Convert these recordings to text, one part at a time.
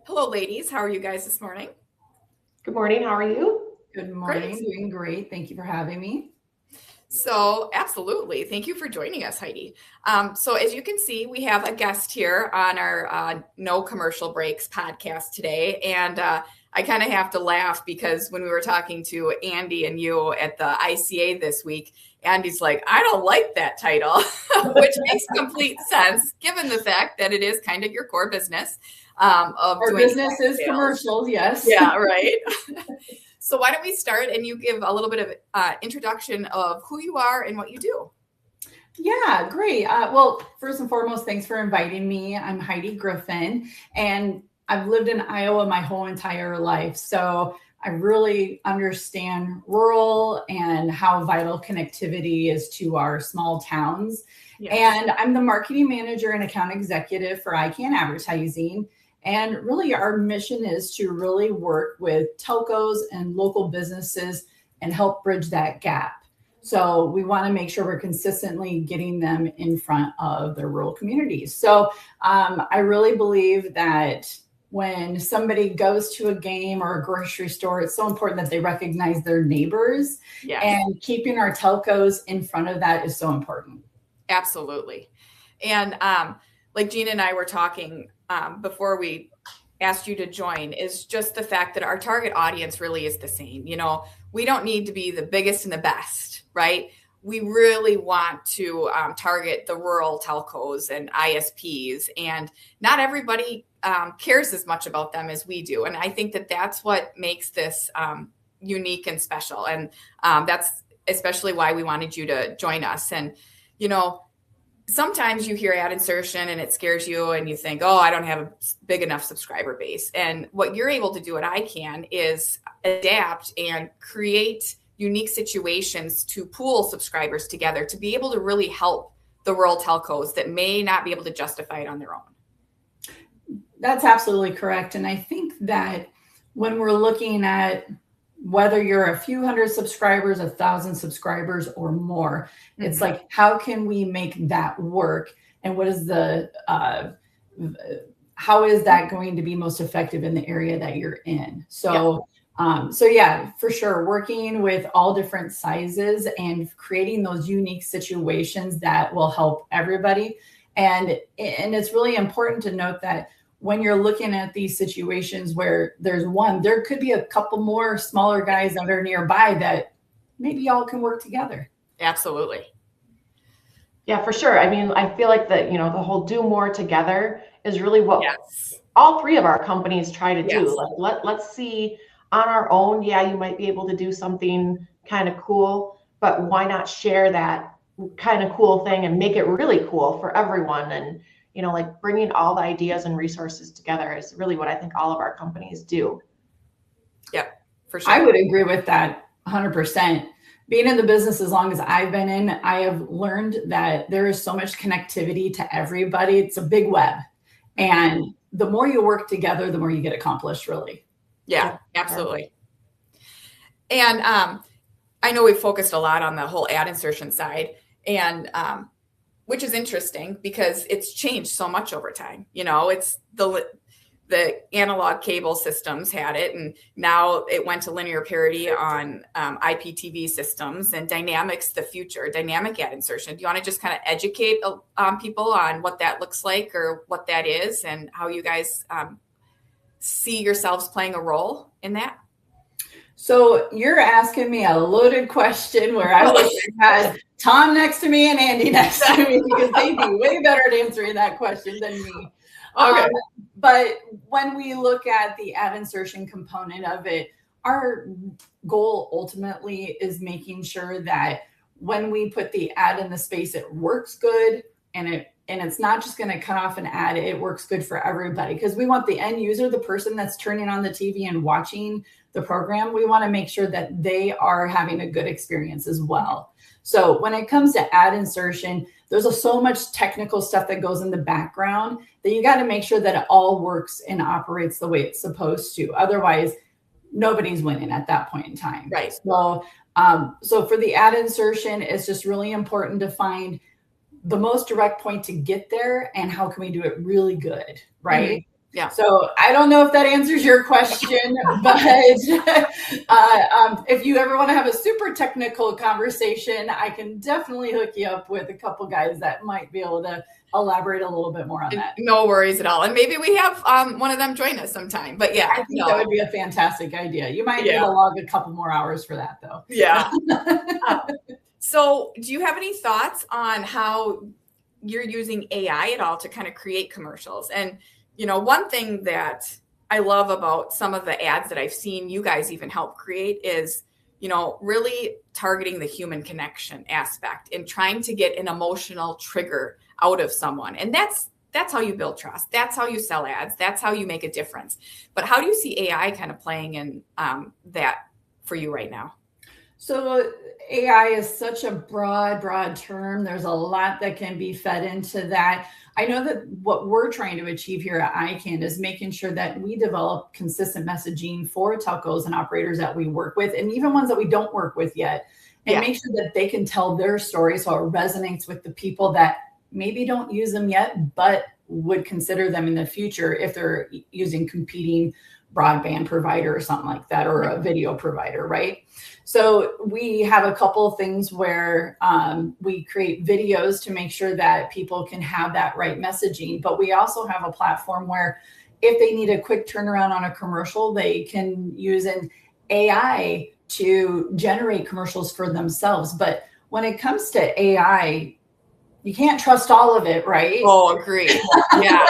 Hello, ladies. How are you guys this morning? Good morning. How are you? Good morning. Doing great. Thank you for having me. So absolutely. Thank you for joining us, Heidi. So as you can see, we have a guest here on our No Commercial Breaks podcast today. And I kind of have to laugh because when we were talking to Andy and you at the ICA this week, Andy's like, I don't like that title, which makes complete sense given the fact that it is kind of your core business. Our business is commercials, yes. Yeah, right. So why don't we start and you give a little bit of introduction of who you are and what you do. Yeah, great. Well, first and foremost, thanks for inviting me. I'm Heidi Griffin, and I've lived in Iowa my whole entire life. So I really understand rural and how vital connectivity is to our small towns. Yes. And I'm the marketing manager and account executive for ICAN advertising. And really our mission is to really work with telcos and local businesses and help bridge that gap. So we want to make sure we're consistently getting them in front of the rural communities. So I really believe that when somebody goes to a game or a grocery store, it's so important that they recognize their neighbors. Yes. And keeping our telcos in front of that is so important. Absolutely. And like Gina and I were talking before we asked you to join, is just the fact that our target audience really is the same. You know, we don't need to be the biggest and the best, right? We really want to target the rural telcos and ISPs, and not everybody cares as much about them as we do. And I think that that's what makes this unique and special. And that's especially why we wanted you to join us. And, you know, sometimes you hear ad insertion and it scares you and you think, oh, I don't have a big enough subscriber base. And what you're able to do at ICAN is adapt and create unique situations to pool subscribers together to be able to really help the rural telcos that may not be able to justify it on their own. That's absolutely correct. And I think that when we're looking at whether you're a few hundred subscribers, 1,000 subscribers or more, it's like, how can we make that work? And what is the, how is that going to be most effective in the area that you're in? So, so yeah, for sure. Working with all different sizes and creating those unique situations that will help everybody. And it's really important to note that when you're looking at these situations where there's one, there could be a couple more smaller guys that are nearby that maybe y'all can work together. Absolutely. Yeah, for sure. I mean, I feel like the whole do more together is really what all three of our companies try to do. Like let's see on our own. Yeah, you might be able to do something kind of cool, but why not share that kind of cool thing and make it really cool for everyone? And like bringing all the ideas and resources together is really what I think all of our companies do. Yeah, for sure. I would agree with that 100%. Being in the business as long as I've been in, I have learned that there is so much connectivity to everybody. It's a big web. And the more you work together, the more you get accomplished, really. Yeah, absolutely. And I know we've focused a lot on the whole ad insertion side, and which is interesting because it's changed so much over time. You know, it's the analog cable systems had it, and now it went to linear parity on IPTV systems, and dynamic's the future, dynamic ad insertion. Do you want to just kind of educate people on what that looks like or what that is and how you guys see yourselves playing a role in that? So you're asking me a loaded question where I wish I had Tom next to me and Andy next to me because they'd be way better at answering that question than me. Okay. But when we look at the ad insertion component of it, our goal ultimately is making sure that when we put the ad in the space, it works good and it's not just going to cut off an ad. It works good for everybody because we want the end user, the person that's turning on the TV and watching the program, we want to make sure that they are having a good experience as well. So when it comes to ad insertion, there's so much technical stuff that goes in the background that you got to make sure that it all works and operates the way it's supposed to. Otherwise, nobody's winning at that point in time. Right. So, so for the ad insertion, it's just really important to find the most direct point to get there and how can we do it really good, right? Yeah. So I don't know if that answers your question, but if you ever want to have a super technical conversation, I can definitely hook you up with a couple guys that might be able to elaborate a little bit more on that. No worries at all. And maybe we have one of them join us sometime. But yeah, I think that would be a fantastic idea. You might need to log a couple more hours for that, though. Yeah. So do you have any thoughts on how you're using AI at all to kind of create commercials? And one thing that I love about some of the ads that I've seen you guys even help create is, really targeting the human connection aspect and trying to get an emotional trigger out of someone. And that's how you build trust. That's how you sell ads. That's how you make a difference. But how do you see AI kind of playing in that for you right now? So AI is such a broad term. There's a lot that can be fed into that. I know that what we're trying to achieve here at ICAN is making sure that we develop consistent messaging for telcos and operators that we work with, and even ones that we don't work with yet, and make sure that they can tell their story so it resonates with the people that maybe don't use them yet, but would consider them in the future if they're using competing broadband provider or something like that, or a video provider, right? So we have a couple of things where we create videos to make sure that people can have that right messaging. But we also have a platform where if they need a quick turnaround on a commercial, they can use an AI to generate commercials for themselves. But when it comes to AI, you can't trust all of it, right? Oh, agreed. Yeah.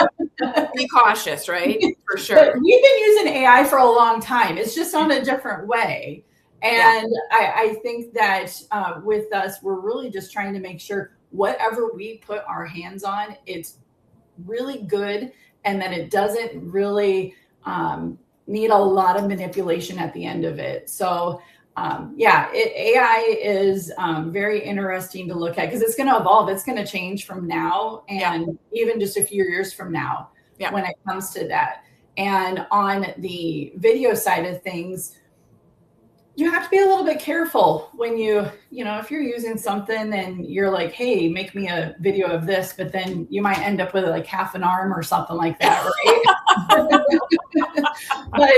Be cautious, right? For sure. But we've been using AI for a long time. It's just on a different way. And I think that with us, we're really just trying to make sure whatever we put our hands on, it's really good, and that it doesn't really need a lot of manipulation at the end of it. So AI is very interesting to look at because it's going to evolve. It's going to change from now and even just a few years from now when it comes to that. And on the video side of things, you have to be a little bit careful when if you're using something and you're like, hey, make me a video of this, but then you might end up with like half an arm or something like that, right? But,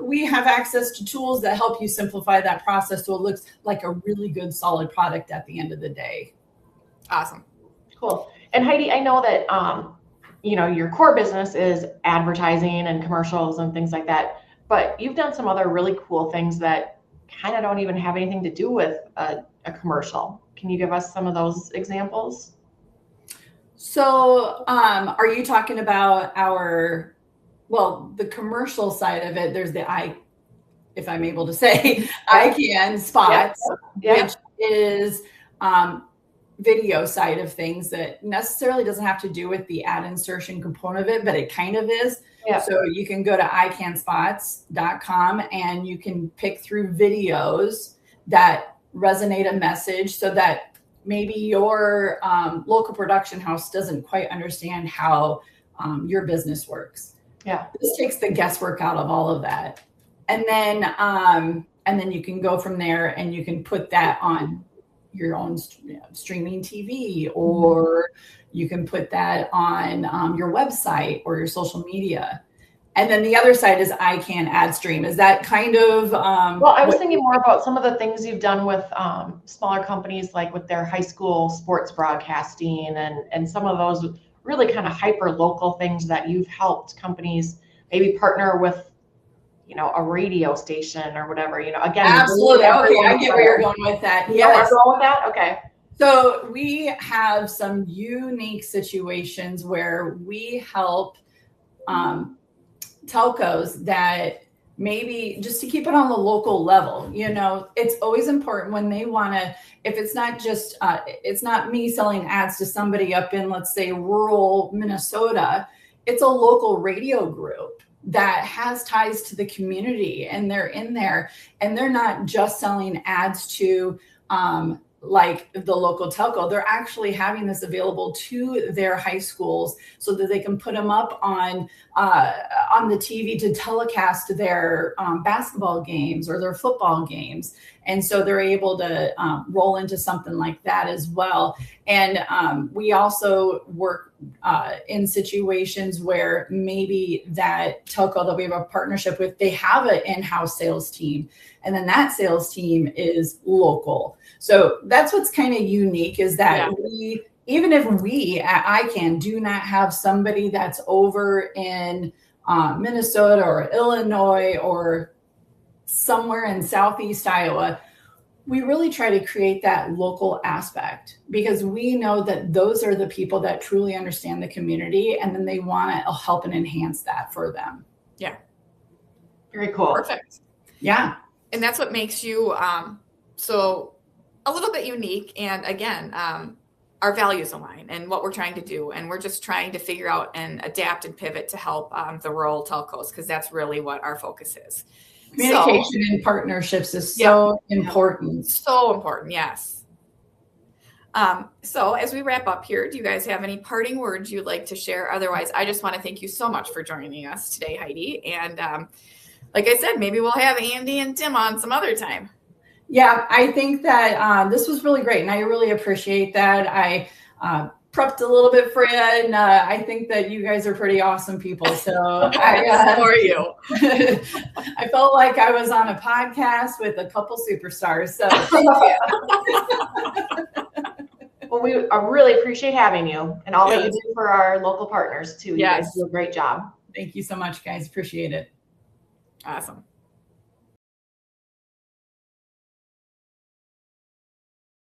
we have access to tools that help you simplify that process so it looks like a really good, solid product at the end of the day. Awesome. Cool. And Heidi, I know that, your core business is advertising and commercials and things like that. But you've done some other really cool things that kind of don't even have anything to do with a commercial. Can you give us some of those examples? So are you talking about the commercial side of it? There's if I'm able to say, ICAN spots, which is video side of things that necessarily doesn't have to do with the ad insertion component of it, but it kind of is. Yeah. So you can go to icanspots.com and you can pick through videos that resonate a message so that maybe your local production house doesn't quite understand how your business works. Yeah. This takes the guesswork out of all of that. And then you can go from there and you can put that on your own streaming TV, or you can put that on your website or your social media. And then the other side is ICAN ad stream. Is that kind of well, I was thinking more about some of the things you've done with smaller companies, like with their high school sports broadcasting and some of those really kind of hyper local things that you've helped companies maybe partner with, a radio station or whatever, again. Absolutely. Okay, I get where you're going with that. Yes. You're going with that? Okay. So we have some unique situations where we help telcos that maybe just to keep it on the local level, it's always important when they want to, if it's not just, it's not me selling ads to somebody up in, let's say, rural Minnesota, it's a local radio group that has ties to the community, and they're in there and they're not just selling ads to like the local telco. They're actually having this available to their high schools so that they can put them up on the TV to telecast their basketball games or their football games. And so they're able to roll into something like that as well. And we also work in situations where maybe that telco that we have a partnership with, they have an in-house sales team, and then that sales team is local. So that's what's kind of unique, is that even if we at ICAN do not have somebody that's over in Minnesota or Illinois or somewhere in Southeast Iowa, we really try to create that local aspect, because we know that those are the people that truly understand the community, and then they want to help and enhance that for them. Yeah. Very cool. Perfect. Yeah. And that's what makes you so a little bit unique. And again, our values align and what we're trying to do. And we're just trying to figure out and adapt and pivot to help the rural telcos, because that's really what our focus is. Communication and partnerships is so important. So important, yes. So as we wrap up here, do you guys have any parting words you'd like to share? Otherwise, I just want to thank you so much for joining us today, Heidi. And like I said, maybe we'll have Andy and Tim on some other time. Yeah, I think that this was really great, and I really appreciate that. I prepped a little bit for you, and I think that you guys are pretty awesome people. So for you. I felt like I was on a podcast with a couple superstars. So well, we really appreciate having you, and all that you do for our local partners too. You guys do a great job. Thank you so much, guys. Appreciate it. Awesome.